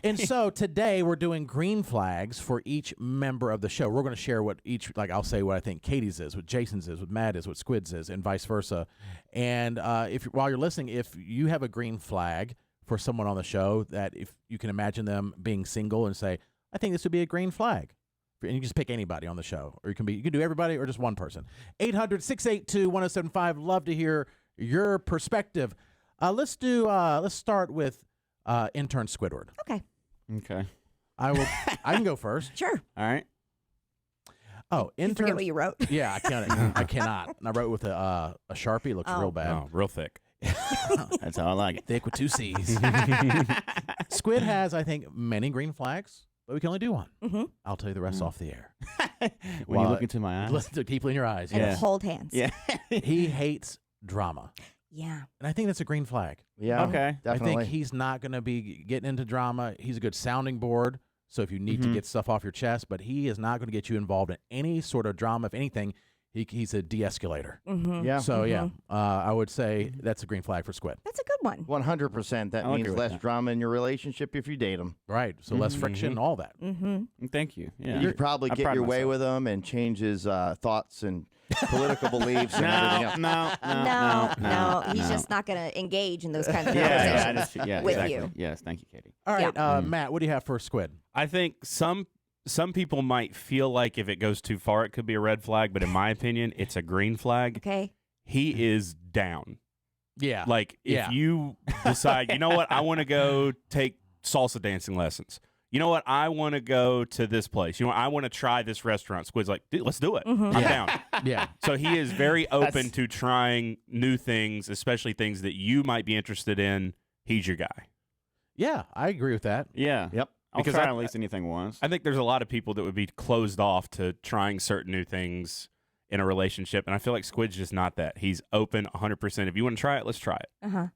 And so today we're doing green flags for each member of the show. We're going to share what each, like I'll say what I think Katie's is, what Jason's is, what Matt is, what Squid's is, and vice versa. And while you're listening, if you have a green flag for someone on the show that if you can imagine them being single and say, I think this would be a green flag. And you can just pick anybody on the show, or you can do everybody or just one person. 800-682-1075. Love to hear your perspective. Let's start with intern Squidward. Okay. I can go first. Sure. All right. Oh, intern. You forget what you wrote? Yeah, I can't. I cannot. And I wrote with a Sharpie. It looks real bad. Oh, real thick. That's how I like it. Thick with 2 C's. Squid has, I think, many green flags, but we can only do one. Mm-hmm. I'll tell you the rest off the air. When you look into my eyes. Listen deeply in your eyes. And Yes. hold hands. Yeah. He hates drama. Yeah. And I think that's a green flag. Yeah. Okay. Definitely. I think he's not going to be getting into drama. He's a good sounding board. So if you need to get stuff off your chest, but he is not going to get you involved in any sort of drama. If anything, he's a de-escalator. Mm-hmm. Yeah. So I would say that's a green flag for Squid. That's a good one. 100%. That I'll agree means with less that. drama in your relationship if you date him. Right. So less friction, all that. Mm-hmm. Thank you. Yeah. You could probably I get pride your way myself. with him and change his thoughts and political beliefs and everything else. No. He's just not going to engage in those kinds of Yeah, conversations with exactly. you. Yes, thank you, Katie. All right, Matt, what do you have for Squid? I think some people might feel like if it goes too far, it could be a red flag. But in my opinion, it's a green flag. Okay. He is down. Yeah. Like if you decide, you know what, I want to go take salsa dancing lessons. You know what, I want to go to this place. You know, I want to try this restaurant. Squid's like, dude, let's do it. I'm down. Yeah. So he is very open to trying new things, especially things that you might be interested in. He's your guy. Yeah, I agree with that. Yeah. Yep. I'll Because try I- at least anything once. I think there's a lot of people that would be closed off to trying certain new things in a relationship, and I feel like Squid's just not that. He's open 100%. If you want to try it, let's try it. Uh-huh.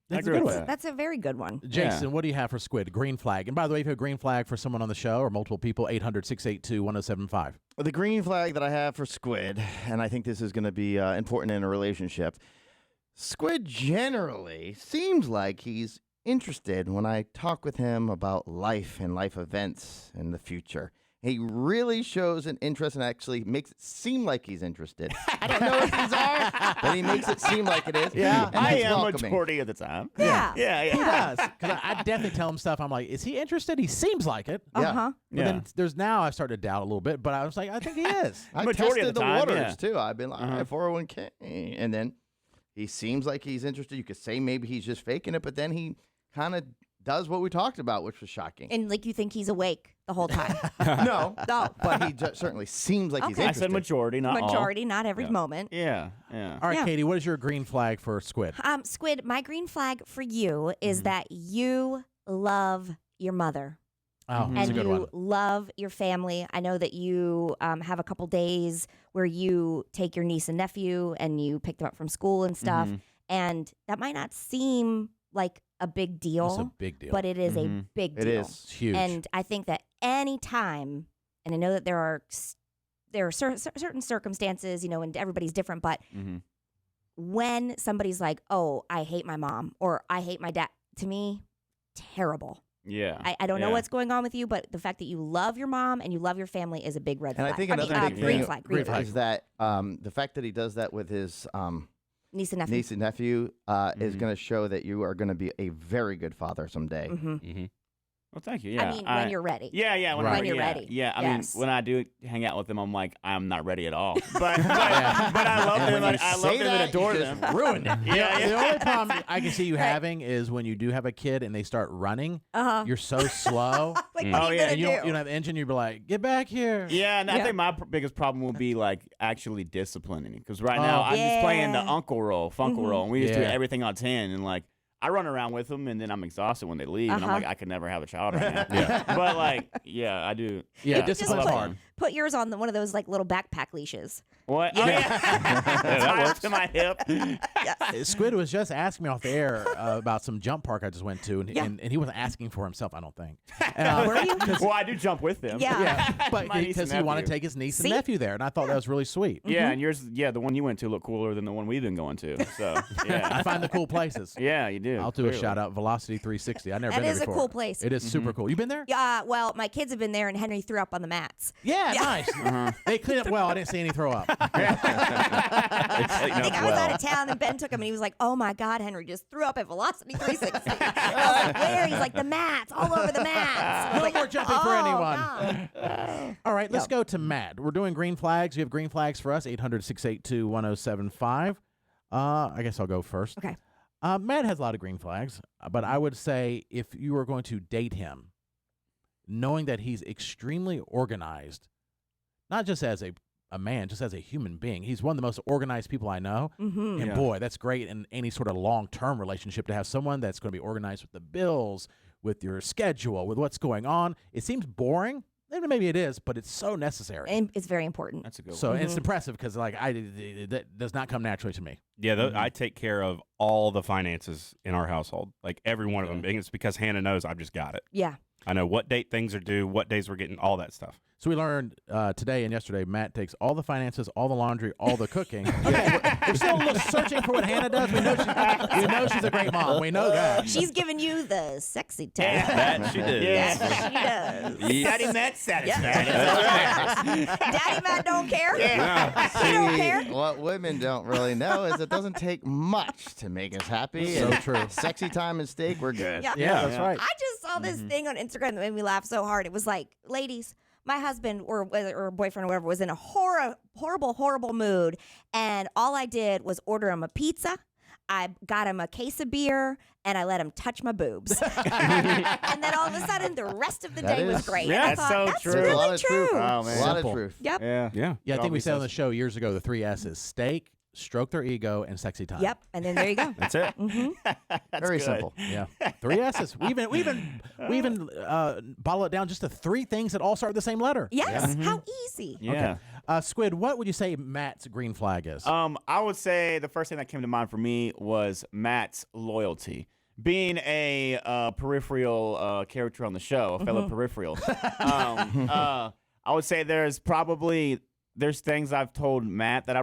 That's a agree good with one. that. That's a very good one. Jason, what do you have for Squid? Green flag. And by the way, if you have a green flag for someone on the show or multiple people, 800-682-1075. The green flag that I have for Squid, and I think this is going to be important in a relationship, Squid generally seems like he's interested when I talk with him about life and life events in the future. He really shows an interest and actually makes it seem like he's interested. I don't know if these are, but he makes it seem like it is. Yeah. and I that's am welcoming. majority of the time. Yeah. Yeah. He does. Because I definitely tell him stuff. I'm like, is he interested? He seems like it. Uh-huh. But then there's now I started to doubt a little bit, but I was like, I think he is. I Majority of tested the the time, waters yeah. too. I've been like, 401k, and then he seems like he's interested. You could say maybe he's just faking it, but then he kind of does what we talked about, which was shocking. And like you think he's awake the whole time. No, No. but he certainly seems like he's Okay. I interested. said majority, not all. Majority, not every moment. Yeah. All right, Yeah. Katie, what is your green flag for Squid? Squid, my green flag for you is that you love your mother. Oh, that's And a good you one. love your family. I know that you have a couple days where you take your niece and nephew and you pick them up from school and stuff. And that might not seem like a big deal. It's a big deal. But it is a big deal. It is. It's huge. And I think that any time, and I know that there are certain circumstances, you know, and everybody's different, but when somebody's like, oh, I hate my mom or I hate my dad, to me, terrible. Yeah. I don't know what's going on with you, but the fact that you love your mom and you love your family is a big red And flag. I think another big green thing flag. Green flag. is that the fact that he does that with his Niece and nephew. niece and nephew is going to show that you are going to be a very good father someday. Well, thank you. Yeah. I mean, when you're ready. Yeah. When you're ready. Yeah. I Yes. mean, when I do hang out with them, I'm like, I'm not ready at all. But I love them. I love them and adore them. Ruined it. The only problem I can see you having is when you do have a kid and they start running, you're so slow. Like, Oh, what are you yeah. gonna And you do? don't have the engine, you'd be like, get back here. Yeah, and I think my biggest problem will be like actually disciplining him because right now I'm just playing the uncle role, funkle role, and we just do Yeah. everything on 10, and like I run around with them, and then I'm exhausted when they leave, and I'm like, I could never have a child right now. But like, yeah, I do. Yeah, It's discipline's just hard. put yours on one of those like little backpack leashes. What? Oh, yeah. That works to my hip. Squid was just asking me off the air about some jump park I just went to, and he wasn't asking for himself, I don't think. Were you? Well, I do jump with them. Yeah. But My niece because and he wanted to nephew. take his niece See? and nephew there, and I thought that was really sweet. Yeah, and yours, the one you went to looked cooler than the one we've been going to. So, yeah. I find the cool places. Yeah, you do. I'll do a shout out, Velocity 360. I've never That been there is a before. cool place. It is super cool. You been there? Yeah, well, my kids have been there, and Henry threw up on the mats. Yeah, nice. They clean up well. I didn't see any throw up. I think I was out of town, and Ben took him, and he was like, "Oh my God, Henry just threw up at Velocity 360." I was like, "Where?" He's like, "The mats, all over the mats." I was No like, more jumping for anyone. God. All right, let's go to Matt. We're doing green flags. You have green flags for us, 800-682-1075. I guess I'll go first. Okay. Matt has a lot of green flags, but I would say if you were going to date him, knowing that he's extremely organized, not just as a man, just as a human being. He's one of the most organized people I know. Mm-hmm. And Yeah. boy, that's great in any sort of long-term relationship to have someone that's going to be organized with the bills, with your schedule, with what's going on. It seems boring. And maybe it is, but it's so necessary. And it's very important. That's a good So one. and it's impressive because that does not come naturally to me. Yeah, I take care of all the finances in our household, like every one of them. And it's because Hannah knows I've just got it. Yeah. I know what date things are due, what days we're getting, all that stuff. So we learned today and yesterday, Matt takes all the finances, all the laundry, all the cooking. Okay, we're still searching for what Hannah does. We know she's a great mom. We know that. She's giving you the sexy time. That she did. That's what she does. Daddy Matt satisfied. Daddy Matt don't care. He don't care. What women don't really know is it doesn't take much to make us happy. So and true. Sexy time and steak, we're good. Yeah. Yeah, that's right. I just saw this thing on Instagram that made me laugh so hard. It was like, ladies, my husband or boyfriend or whatever was in a horrible mood, and all I did was order him a pizza. I got him a case of beer, and I let him touch my boobs. And then all of a sudden, the rest of the That day was is- great. Yeah, And I that's thought, so that's true. There's a lot really of true. truth. Oh, man. A lot Simple. of truth. Yep. Yeah. Yeah. Yeah, I think All we these said on things. the show years ago the 3 S's: steak, stroke their ego, and sexy time. Yep. And then there you go. That's it. Very good. simple. Yeah, 3 S's. We even bottle it down just to 3 things that all start with the same letter. Yes. How easy. Yeah. Squid, what would you say Matt's green flag is? I would say the first thing that came to mind for me was Matt's loyalty. Being a peripheral character on the show, a fellow peripheral, I would say there's things I've told Matt that I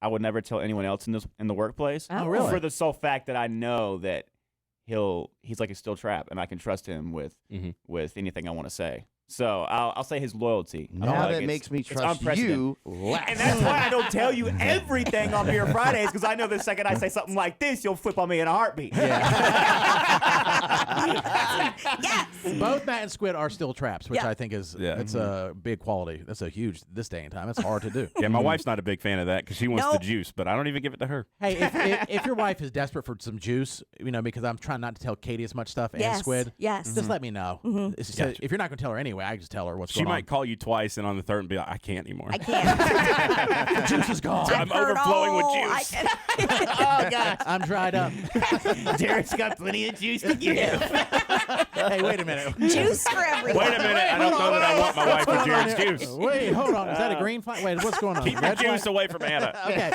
would never tell anyone else in the workplace. Oh, really? For the sole fact that I know that he's like a steel trap, and I can trust him with anything I want to say. So I'll say his loyalty. I feel Now like that it's- makes me it's trust unprecedented. you less. And that's why I don't tell you everything on Beer Fridays, because I know the second I say something like this, you'll flip on me in a heartbeat. Yes. Both Matt and Squid are still traps, which Yeah. I think is Yeah. it's a big quality. That's a huge this day and time. That's hard to do. Yeah, my wife's not a big fan of that because she wants the Nope. juice, but I don't even give it to her. Hey, if your wife is desperate for some juice, because I'm trying not to tell Katie as much stuff and Yes. Squid, Yes. just let me know. It's just, Gotcha. if you're not going to tell her anyway, I just tell her what's She going might call you twice, and on the third, and be like, "I can't anymore." I can't. on. Juice is gone. I'm overflowing with I juice. Oh, God. I'm dried up. Derek's got plenty of juice to give. Hey, wait a minute. Juice for everyone. Wait a minute, I don't know that I want my wife with Jared's juice. Wait, hold on. Is that a green flag? Wait, what's going on? Keep your Red flag? juice away from Hannah. Okay.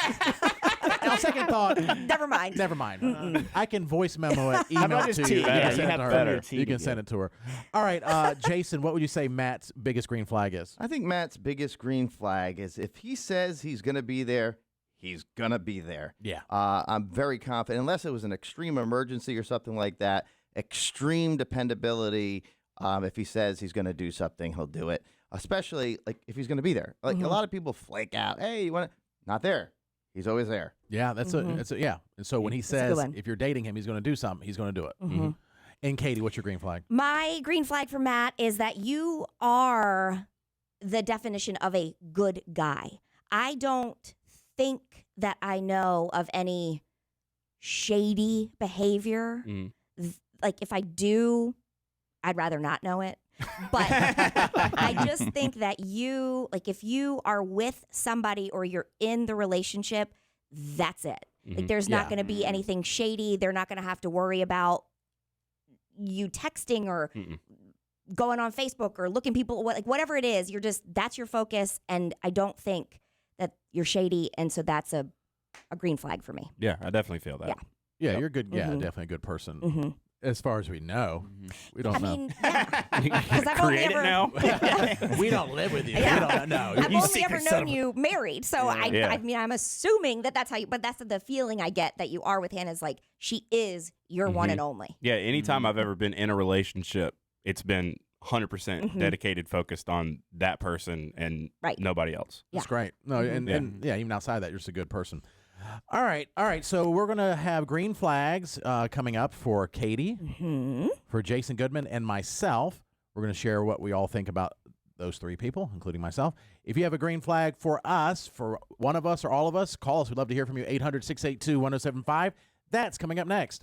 Now, second thought. Never mind. Never mind. I can voice memo it, email about it just to you. tea? You Yeah, can you send it have to her. better tea You to can send it to her. All right, Jason, what would you say Matt's biggest green flag is? I think Matt's biggest green flag is if he says he's going to be there, he's going to be there. Yeah. I'm very confident, unless it was an extreme emergency or something like that, extreme dependability. If he says he's going to do something, he'll do it, especially like if he's going to be there. Like a lot of people flake out. Hey, you want to? Not there. He's always there. Yeah, that's yeah. And so when he a good says one. if you're dating him, he's going to do something, he's going to do it. And Katie, what's your green flag? My green flag for Matt is that you are the definition of a good guy. I don't think that I know of any shady behavior. Like if I do, I'd rather not know it. But I just think that if you are with somebody or you're in the relationship, that's it. Like there's not Yeah. going to be anything shady. They're not going to have to worry about you texting or going on Facebook or looking people, like whatever it is, that's your focus. And I don't think that you're shady. And so that's a green flag for me. Yeah, I definitely feel that. Yeah. Yeah, Yep. you're good. Yeah, Mhm. definitely a good person. Mm-hmm. As far as we know, we don't I know. mean, yeah. 'Cause I've only Create ever- it now. We don't live with you. Yeah. We don't know. I've You only secret ever son known of a- you married, so Yeah. I mean, I'm assuming that's how you. But that's the feeling I get that you are with Hannah is like she is your one and only. Yeah, anytime Mhm. I've ever been in a relationship, it's been 100% Mhm. dedicated, focused on that person and Right. nobody else. That's Yeah. great. No, Mhm. and even outside that, you're just a good person. All right. So we're gonna have green flags coming up for Katie, Mm-hmm. for Jason Goodman, and myself. We're gonna share what we all think about those three people, including myself. If you have a green flag for us, for one of us or all of us, call us. We'd love to hear from you. 800-682-1075. That's coming up next.